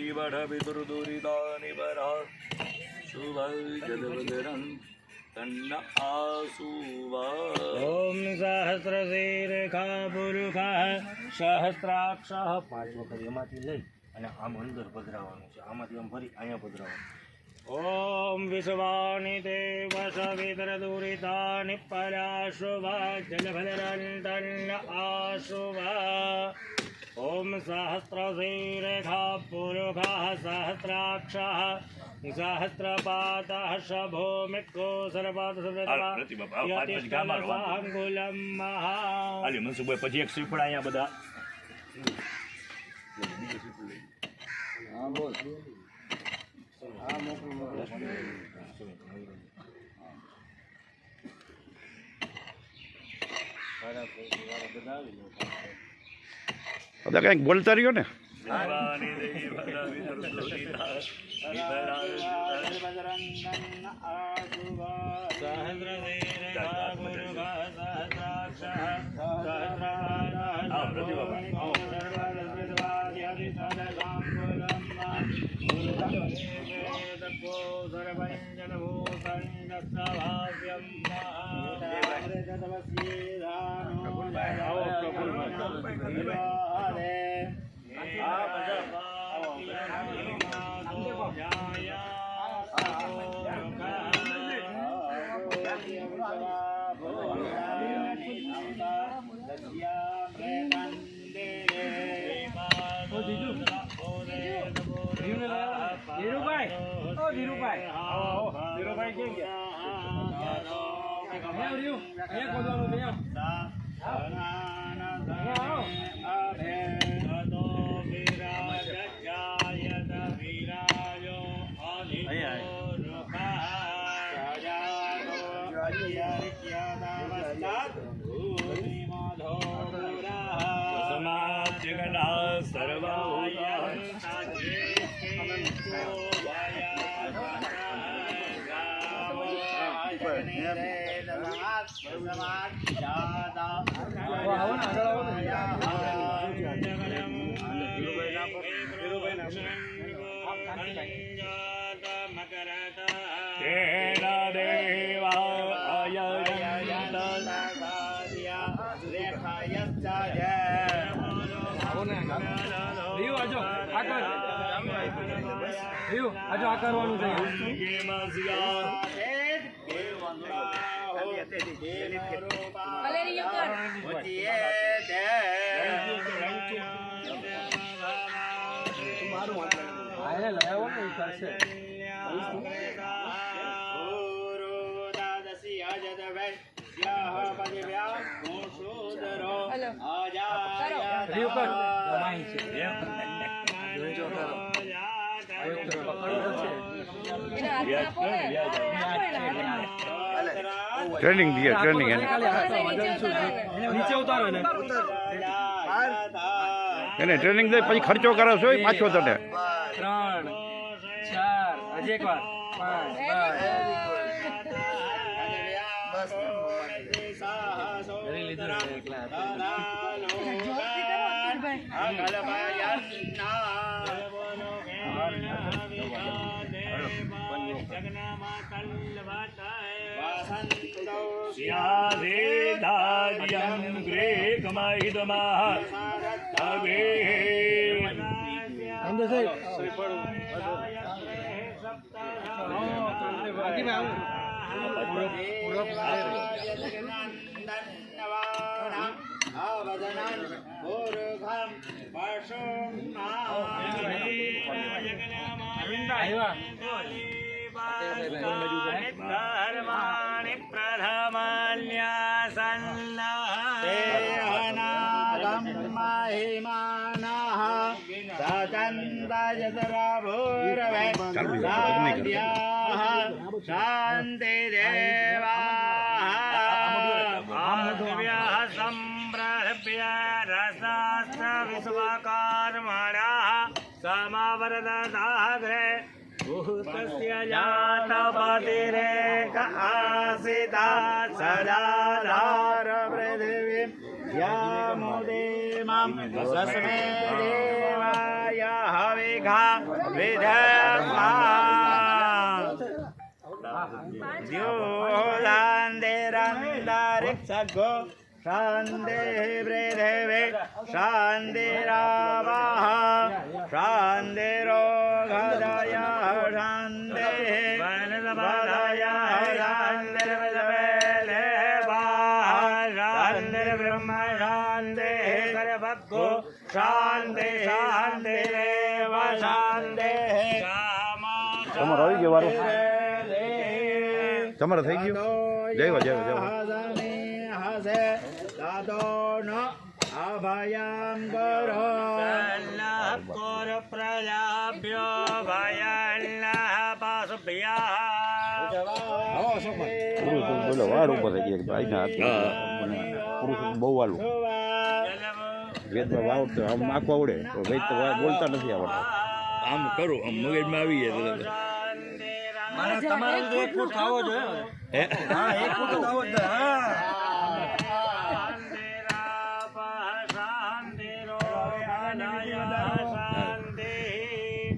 श्रीवटपितुर्दुरितानिवरः शुभजलवदनं तन्न आसुवा। ओम सहस्रशीर्षा पुरुषः सहस्राक्षः 5 વખત એમાંથી લઈ અને આમ અંદર પધરાવવાનું છે. આમાંથી આમ ફરી અહીંયા પધરાવવાનું. ओम विश्वानि देव सवितरदुरितानि पराशुभा जलभद्रन्तन्न आशुभा। ओम सहस्रशीर्षा पुरुषः सहस्राक्षः सहस्रपातः शभोमिको सर्वपातसंगुलं महा। અલી મનસુભાઈ પછી એક શ્રીફળ અહીંયા બધા. હા બોલ. બધા કંઈક બોલતા રહ્યો ને. આજો આ કરવાનું છે. ટ્રેનિંગ દીએ ટ્રેનિંગ નીચે ઉતારો એને ટ્રેનિંગ દે પછી ખર્ચો કરો છો પાછો તને 3 4 હજી એકવાર शांति देवा संप्रभ्य रसास्त्र विश्वकर्मणा समावरदाग्रे भूतस्य जातपतिरेक आसिता सदाधार पृथिवी यामुदेमं तस्मै देवाय हविः ઘા વિધર્મા દ્યોલાંદેરંદારિક સગો શાંતિ પૃથિવે શાંતિરાવાહ શાંતિરોગદય શાંતિ વનસ્પતય શાંતિર્બ્રહ્મ શાંતિ સર્વગો શાંતિ શાંતિ દેવ શાંતિ તમારે આવી ગયો વારો તમારે થઈ ગયું જય જય જય અભયં કરો કર પ્રજાભ્ય ભયલ્લાહ પાસભ્યા બોલો વાર ઉપર થઈ ગયા ભાઈના પુરુષ બહુ વાલું વેદમાં વાવ તો આમ આખું આવડે તો વેદ તો બોલતા નથી આવડતા આમ કરું આમ મગજમાં આવી જાય તમારે તો 1 ફૂટ થવો જોઈએ હા 1 ફૂટ થવો જ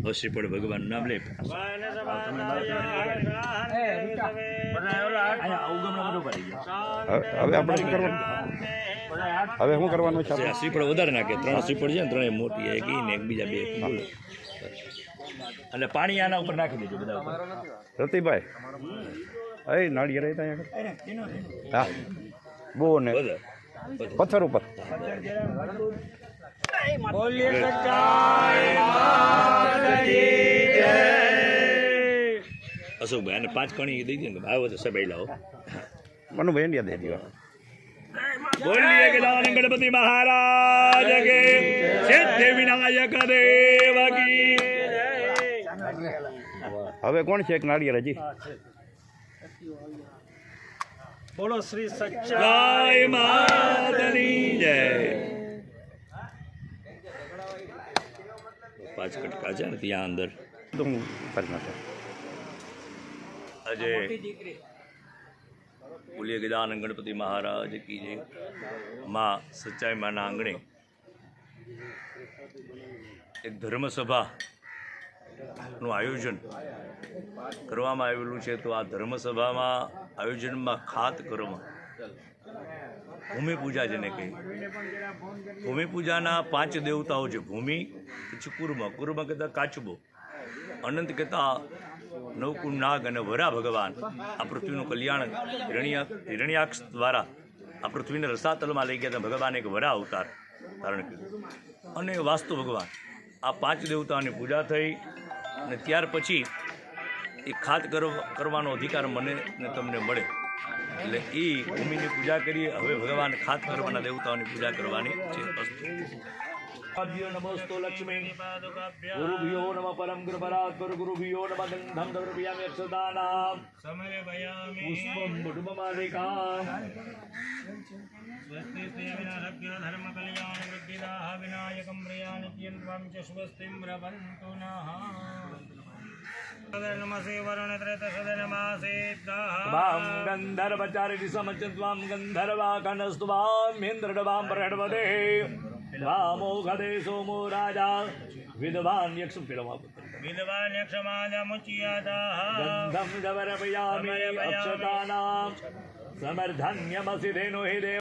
હસી પડે ભગવાન નામ લે હવે આપણે શું કરવાનું હવે શું કરવાનું છે આપણે? શ્રીફળ વધારે નાખે 3 શ્રીફળ છે ને 3 મોટી એક ઈ ને એક બીજા 2 અને પાણી આના ઉપર નાખી દેજો બધા ઉપર. રતિભાઈ એ નાળિયેર હતા અહીંયા હા બહુ ને બધા પથ્થર ઉપર બોલીએ સચ્ચાઈ માત કી જય. અશોકભાઈ અને 5 કણી દઈ દે ને આવો તો સબાઈ લાવો મનુભાઈ ઇન્ડિયા દે દીવા બોલીએ કે દાન ગણપતિ મહારાજ કે સિદ્ધિ વિનાયક દેવ કી હવે કોણ છે એક નાળિયેર હજી બોલો શ્રી જય સચ્ચાઈ માતની જય 5 કટકા છે ને ત્યાં અંદર તો હું કરી નાખે આજે બોલીએ કે દાન ગણપતિ મહારાજ કી જય. માં સચ્ચાઈ માના આંગણે એક ધર્મસભા નું આયોજન કરવામાં આવેલું છે. તો આ ધર્મસભામાં આયોજનમાં ખાત કર્મ ભૂમિપૂજા જેને કહી ભૂમિપૂજાના 5 દેવતાઓ છે. ભૂમિ પછી કુર્મ કહેતા કાચબો અનંત કહેતા નવકુંડ નાગ અને વરા ભગવાન આ પૃથ્વીનું કલ્યાણ હિરણ્યાક્ષ દ્વારા આ પૃથ્વીને રસાતલમાં લઈ ગયા હતા. ભગવાન એક વરા અવતાર ધારણ કર્યું અને વાસ્તુ ભગવાન આ 5 દેવતાઓની પૂજા થઈ અને ત્યાર પછી એ ખાત કરવાનો અધિકાર મને ને તમને મળે એટલે એ ભૂમિની પૂજા કરીએ. હવે ભગવાન ખાત કરવાના દેવતાઓની પૂજા કરવાની છે. નમસ્તો લક્ષ્મી ગુરુભ્યો નમઃ પરમ ગુરુપરાત ગુરુભ્યો નમઃ ગંધમ દ્રવ્યામિ અક્ષતાનામ પુષ્પમ બુડુમમાલિકામ સ્વસ્તિ વિનારભ્ય ધર્મ કલ્યાણ વૃદ્ધિદાહ વિનાયકમ પ્રિયાનિ કિયન્ત્વં ચ સ્વસ્તિમ ભ્રવन्तુ નઃ નમસે વરુણ ત્રેત સદ નમાસેત્તામ ગંધર્વચારિ સમચત્વામ ગંધર્વા કનસ્તુવામ ઇન્દ્રડવામ પરડવદે વામોઘદે સોમો રાજા વિદ્વાન યક્ષ પીડવા વિદ્વાન યક્ષમાદમુચ્યતાઃ ગંધમ જવરપયામિ અક્ષતાનામ સમર્ધન્યમસि ધેનો હિ દેવ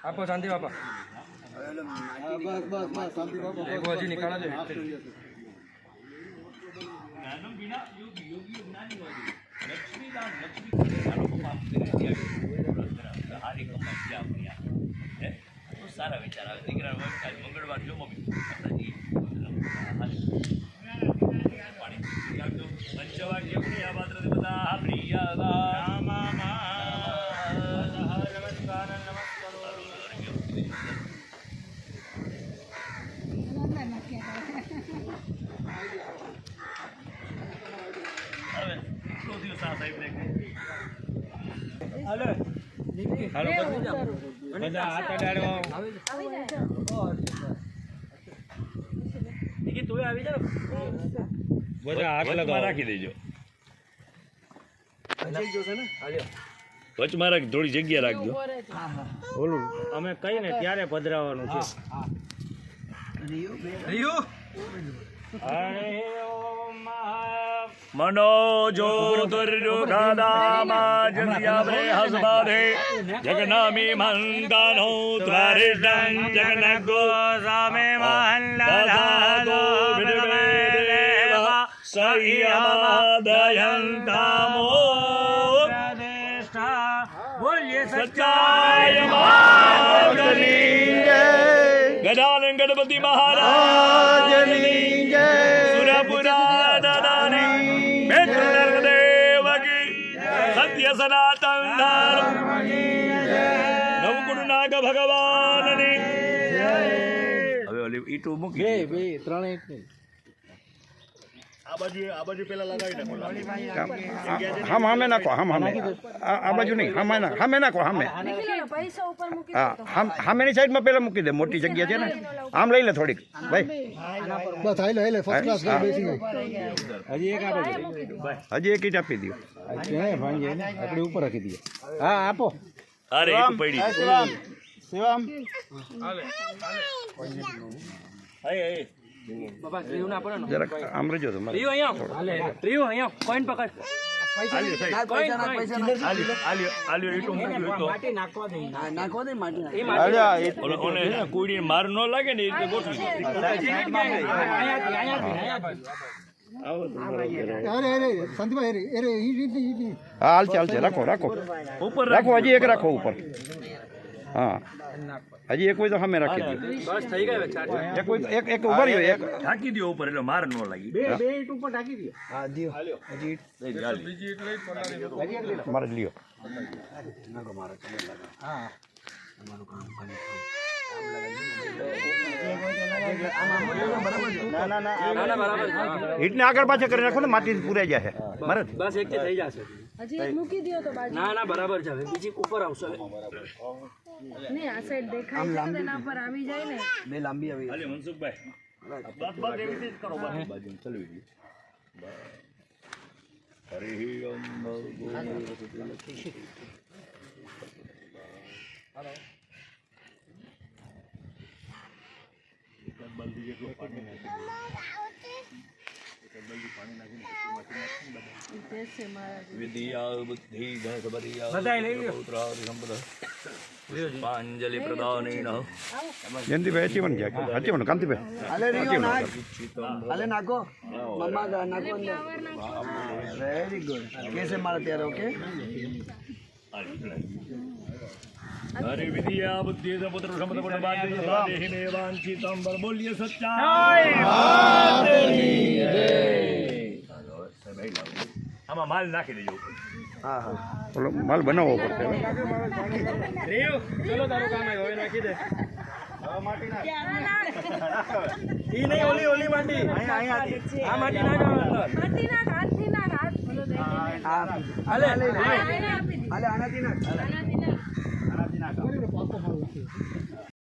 આપો શાંતિ બાપા હજી નીકાળો છો સારા વિચાર આવે દીકરા મંગળવાર જો પંચવાક્ય આ પાત્ર બધા પ્રિય રાખી દેજો વચમાં રાખી થોડી જગ્યા રાખજો બોલું અમે કહીએ ને ત્યારે પધરાવાનું છે મનોજો દુર્યોગાદામા જગ્યાવે હસબાધે જગનામી મંગાનો દ્વારિષ્ઠં જગનગો સામે મહલ્લાધાદો વિદવેદેવા સહ્યમાદયંતામો બોલીએ સચ્ચાય મહાગની જય ગજાનન ગણપતિ મહારાજની જય સુરપુરા દાદાની દેવ કી સત્ય સનાતન ધર્મ નવગુરુ નાગ ભગવાનની હવે ઓલી ઈટુ મૂકી બે ત્રણ એક હમ હામે નાખો હમ હામે આ બાજુ નહીં હામે નાખો હામે પૈસા ઉપર મૂકી હા હામેની સાઈડમાં પેલા મૂકી દે મોટી જગ્યા છે ને આમ લઈ લે થોડીક ભાઈ બસ હાલે ફર્સ્ટ ક્લાસ બેસી હજી એક ઈટ આપી દો આપણે ઉપર રાખી દઈએ હા આપો અરે ઈટુ પડી શિવમ જરાક આમ રહેજો તમારે કુડી માર ન લાગે ને એ રીતે ગોઠવી હા હાલ ચાલશે રાખો ઉપર રાખો હજી એક રાખો ઉપર હા હજી એક હોય તો સામે રાખી દો બસ થઈ ગયો એક હોય તો એક ઉભા રહ્યો એક ઢાંકી દો ઉપર એટલે માર ન લાગી બે ઈટ ઉપર ઢાંકી દો હા દિયો હજી મારે જ લ્યો હા ઈટને આગળ પાછળ કરી નાખો ને માટી પૂરાઈ જશે મારે બસ એક થઈ જશે હજી એક મૂકી દ્યો તો બાજુ ના બરાબર છે હવે બીજી ઉપર આવશે નહીં આ સાઈડ દેખાય છે તેના પર આવી જાય ને બે લાંબી આવી હાલે મનસુખભાઈ બસ એવી રીતે જ કરો બાજુ ચલવી દઈએ હરિ ઓમ વિદ્યા બુદ્ધિ પાંજલિ પ્રદાનેન જયંતિભાઈ હચી પણ ગયા હચી પણ કાંતિભાઈ હાલે નાખો મમ્મા નાખો વેરી ગુડ કેસે મારા ત્યારે ઓકે હરિ વિદ્યા બુદ્ધિ પુત્ર સમત પુત્ર બાંધી દેહી મે વાંચિતમ બળ બોલીએ સચ્ચાઈ આમાં માલ નાખી દેજો હા બોલો માલ બનાવવો પડશે ચલો તારું કામ હવે નાખી દે માટી નાખ ઈ નહીં ઓલી માટી અહીંયા આ માટી નાખ માટી નાખ હાથથી નાખ હાથ ભલો દેખાય હાલે આપી દી આનાથી નાખ આનાથી નાખ